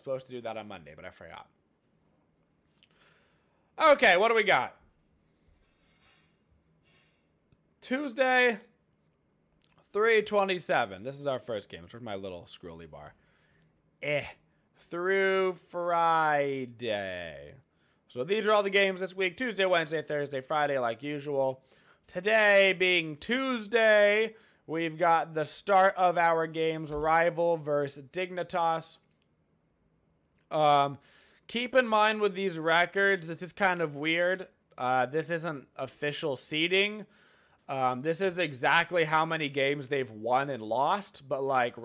Supposed to do that on Monday, but I forgot. Okay, what do we got? Tuesday, 3/27. This is our first game. It's my little scrolly bar. Through Friday. So these are all the games this week. Tuesday, Wednesday, Thursday, Friday, like usual. Today being Tuesday, we've got the start of our games. Rival versus Dignitas. Keep in mind with these records, this is kind of weird. This isn't official seeding. This is exactly how many games they've won and lost. But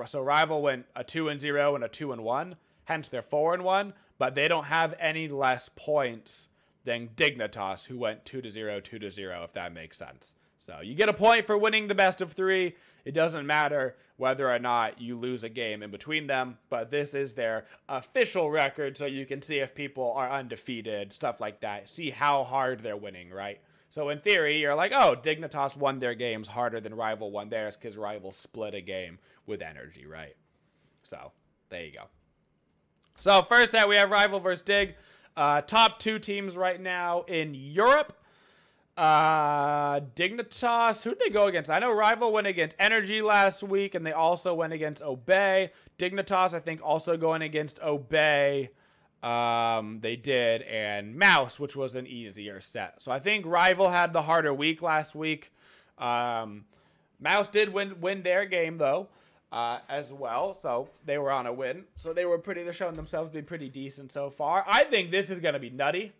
so Rival went a 2-0 and a 2-1. Hence they're 4-1. But they don't have any less points than Dignitas, who went 2-0, 2-0, if that makes sense. So you get a point for winning the best of 3. It doesn't matter whether or not you lose a game in between them, but this is their official record, so you can see if people are undefeated, stuff like that. See how hard they're winning, right? So in theory, you're like, oh, Dignitas won their games harder than Rival won theirs because Rival split a game with Energy, right? So there you go. So first set, we have Rival versus Dig. Top 2 teams right now in Europe. Dignitas, who'd they go against? I know Rival went against Energy last week, and they also went against Obey. Dignitas, I think, also going against Obey. They did, and Mouse, which was an easier set. So I think Rival had the harder week last week. Mouse did win their game, though, as well. So they were on a win. So they're showing themselves to be pretty decent so far. I think this is going to be nutty.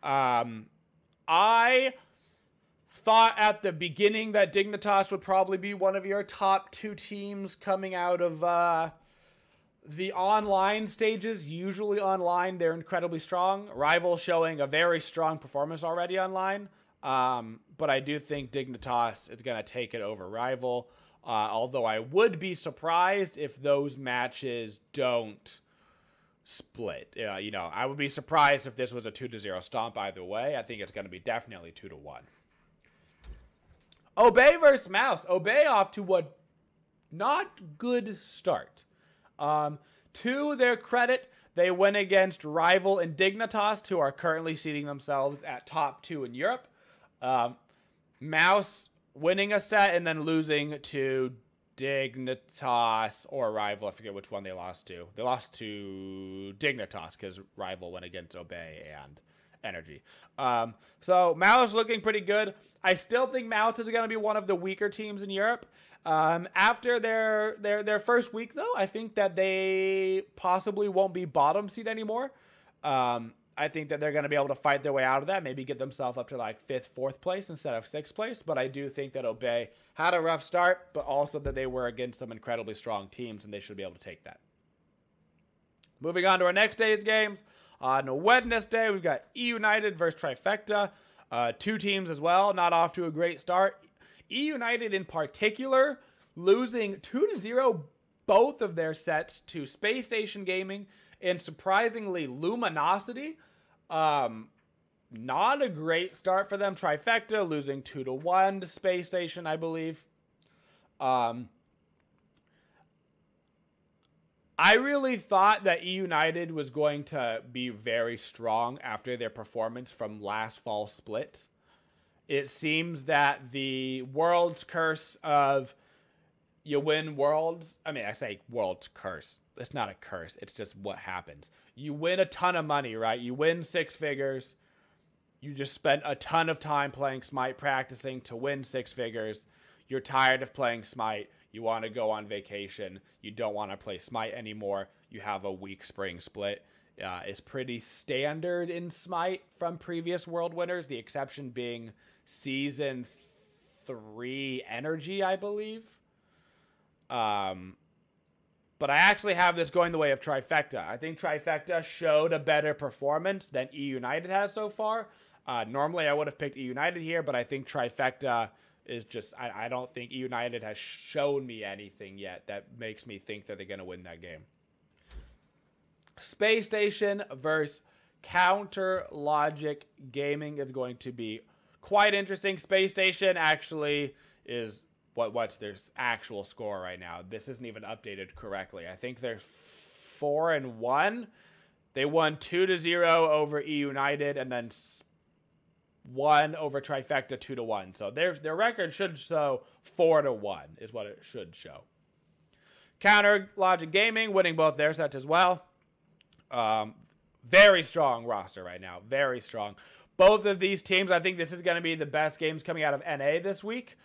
I thought at the beginning that Dignitas would probably be one of your top 2 teams coming out of the online stages. Usually online, they're incredibly strong. Rival showing a very strong performance already online. But I do think Dignitas is going to take it over Rival. Although I would be surprised if those matches don't split. I would be surprised if this was a 2-0 stomp either way. I think it's going to be definitely 2-1. Obey versus Mouse. Obey off to a not good start. To their credit, they went against Rival and Dignitas, who are currently seeding themselves at top 2 in Europe. Mouse winning a set and then losing to Dignitas or Rival. I forget which one they lost to. They lost to Dignitas because Rival went against Obey and Energy. So Mouse looking pretty good. I still think Mouse is going to be one of the weaker teams in Europe. After their first week, though, I think that they possibly won't be bottom seed anymore. I think that they're going to be able to fight their way out of that, maybe get themselves up to like 5th, 4th place instead of 6th place. But I do think that Obey had a rough start, but also that they were against some incredibly strong teams, and they should be able to take that. Moving on to our next day's games. On Wednesday, we've got E United versus Trifecta. 2 teams as well, not off to a great start. E United in particular, losing 2-0 both of their sets to Space Station Gaming and surprisingly Luminosity. Not a great start for them. Trifecta losing 2-1 to Space Station, I believe. I really thought that E United was going to be very strong after their performance from last fall split. It seems that the World's Curse of you win Worlds. I mean, I say World's Curse. It's not a curse. It's just what happens. You win a ton of money, right? You win 6 figures. You just spent a ton of time playing Smite, practicing to win 6 figures. You're tired of playing Smite. You want to go on vacation. You don't want to play Smite anymore. You have a weak spring split. It's pretty standard in Smite from previous world winners. The exception being Season 3 Energy, I believe. But I actually have this going the way of Trifecta. I think Trifecta showed a better performance than E United has so far. Normally I would have picked E United here, but I think Trifecta is just, I don't think E United has shown me anything yet that makes me think that they're going to win that game. Space Station versus Counter Logic Gaming is going to be quite interesting. Space Station actually is, what's their actual score right now? This isn't even updated correctly. I think they're 4-1. They won 2-0 over E United and then won over Trifecta 2-1. So their record should show 4-1 is what it should show. Counter Logic Gaming winning both their sets as well. Very strong roster right now. Very strong. Both of these teams, I think this is going to be the best games coming out of NA this week.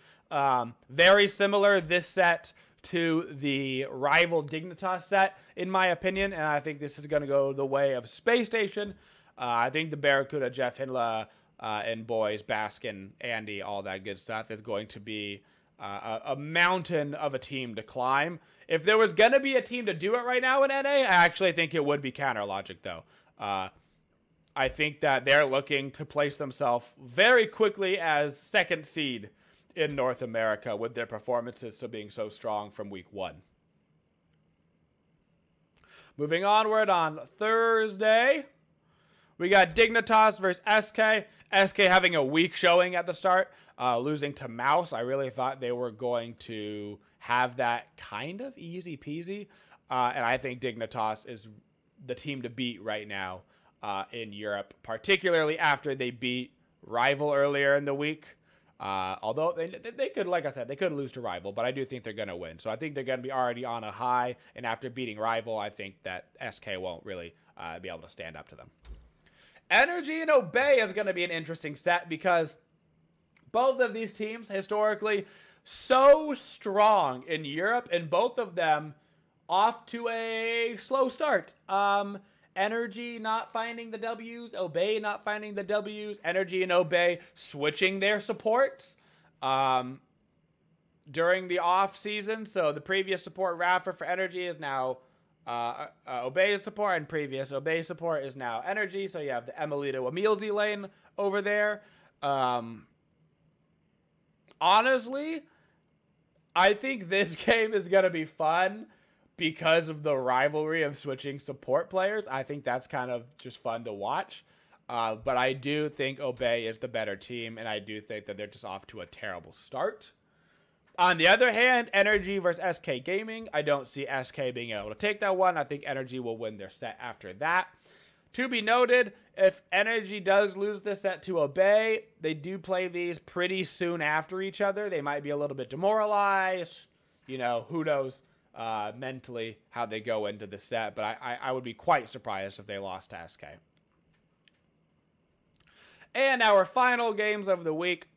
Very similar, this set, to the rival Dignitas set, in my opinion. And I think this is going to go the way of Space Station. I think the Barracuda, Jeff Hindla, and boys, Baskin, Andy, all that good stuff is going to be a mountain of a team to climb. If there was going to be a team to do it right now in NA, I actually think it would be Counter Logic, though. I think that they're looking to place themselves very quickly as second seed in North America with their performances being so strong from week 1. Moving onward on Thursday, we got Dignitas versus SK. SK having a weak showing at the start, losing to Mouse. I really thought they were going to have that kind of easy peasy. And I think Dignitas is the team to beat right now in Europe, particularly after they beat Rival earlier in the week. Although they could, like I said, they could lose to Rival, but I do think they're going to win. So I think they're going to be already on a high. And after beating Rival, I think that SK won't really be able to stand up to them. Energy and Obey is going to be an interesting set because both of these teams historically so strong in Europe, and both of them off to a slow start. Energy not finding the W's, Obey not finding the W's, Energy and Obey switching their supports during the off season. So the previous support, Rafa for Energy, is now Obey's support, and previous Obey support is now Energy. So you have the Emilito Emilzi lane over there. Honestly, I think this game is going to be fun because of the rivalry of switching support players. I think that's kind of just fun to watch. But I do think Obey is the better team, and I do think that they're just off to a terrible start. On the other hand, Energy versus SK Gaming, I don't see SK being able to take that one. I think Energy will win their set after that. To be noted, if Energy does lose this set to Obey, they do play these pretty soon after each other. They might be a little bit demoralized. You know, who knows mentally how they go into the set. But I would be quite surprised if they lost to SK. And our final games of the week.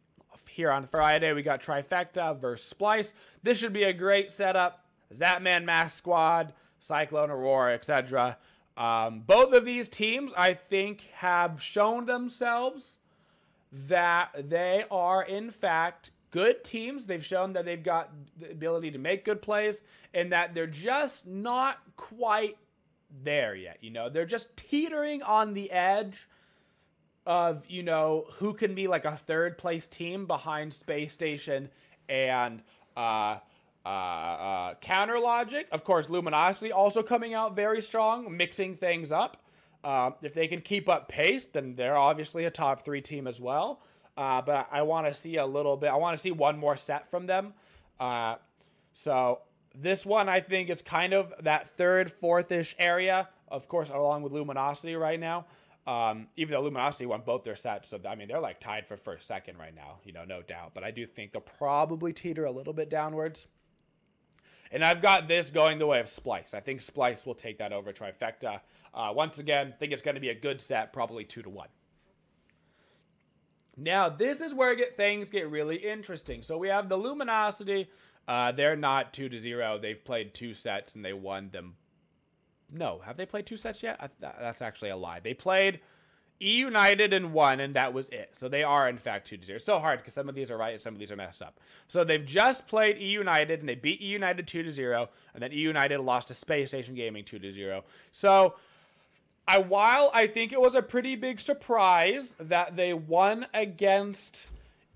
Here on Friday, we got Trifecta versus Splice. This should be a great setup. Zapman Mask Squad, Cyclone Aurora, etc. Both of these teams, I think, have shown themselves that they are, in fact, good teams. They've shown that they've got the ability to make good plays and that they're just not quite there yet. You know, they're just teetering on the edge of, you know, who can be like a third place team behind Space Station and Counter Logic. Of course, Luminosity also coming out very strong, mixing things up. If they can keep up pace, then they're obviously a top 3 team as well. But I want to see a little bit. I want to see one more set from them. So this one, I think, is kind of that third, fourth-ish area. Of course, along with Luminosity right now. Even though Luminosity won both their sets, so I mean they're like tied for first, second right now, you know, no doubt. But I do think they'll probably teeter a little bit downwards. And I've got this going the way of Splice. I think Splice will take that over Trifecta. Once again, I think it's going to be a good set, probably 2-1. Now this is where things get really interesting. So we have the Luminosity. They're not 2-0. They've played 2 sets and they won them. No, have they played 2 sets yet? That's actually a lie. They played E United and won, and that was it. So they are, in fact, 2-0. It's so hard because some of these are right and some of these are messed up. So they've just played E United, and they beat E United 2-0, and then E United lost to Space Station Gaming 2-0. So while I think it was a pretty big surprise that they won against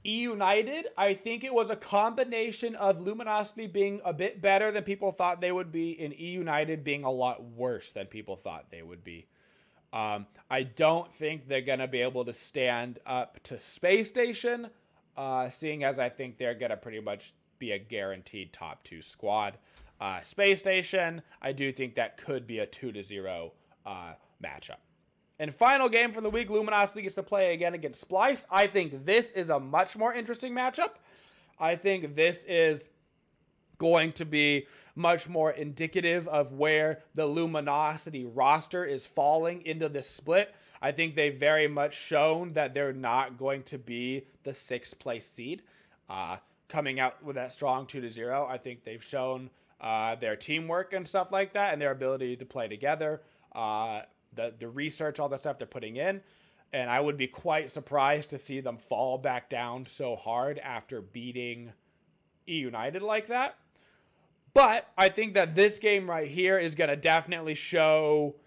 E United, I think it was a combination of Luminosity being a bit better than people thought they would be, and E United being a lot worse than people thought they would be. I don't think they're going to be able to stand up to Space Station, seeing as I think they're going to pretty much be a guaranteed top 2 squad. Space Station. I do think that could be a 2-0 matchup. And final game for the week, Luminosity gets to play again against Splice. I think this is a much more interesting matchup. I think this is going to be much more indicative of where the Luminosity roster is falling into this split. I think they've very much shown that they're not going to be the 6th place seed. Coming out with that strong 2-0, I think they've shown their teamwork and stuff like that, and their ability to play together, the research, all the stuff they're putting in. And I would be quite surprised to see them fall back down so hard after beating E United like that. But I think that this game right here is going to definitely show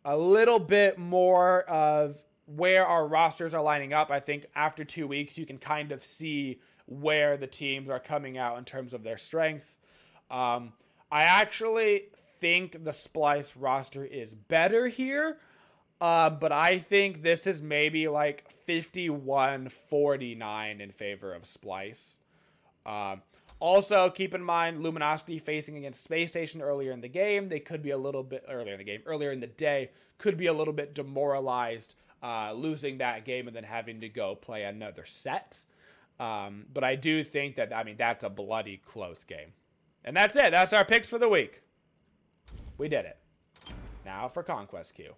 a little bit more of where our rosters are lining up. I think after 2 weeks, you can kind of see where the teams are coming out in terms of their strength. I actually think the Splice roster is better here, but I think this is maybe like 51-49 in favor of Splice. Also, keep in mind, Luminosity facing against Space Station earlier in the game. They could be a little bit earlier in the day, could be a little bit demoralized, losing that game and then having to go play another set. But I do think that, that's a bloody close game. And that's it. That's our picks for the week. We did it. Now for Conquest Queue.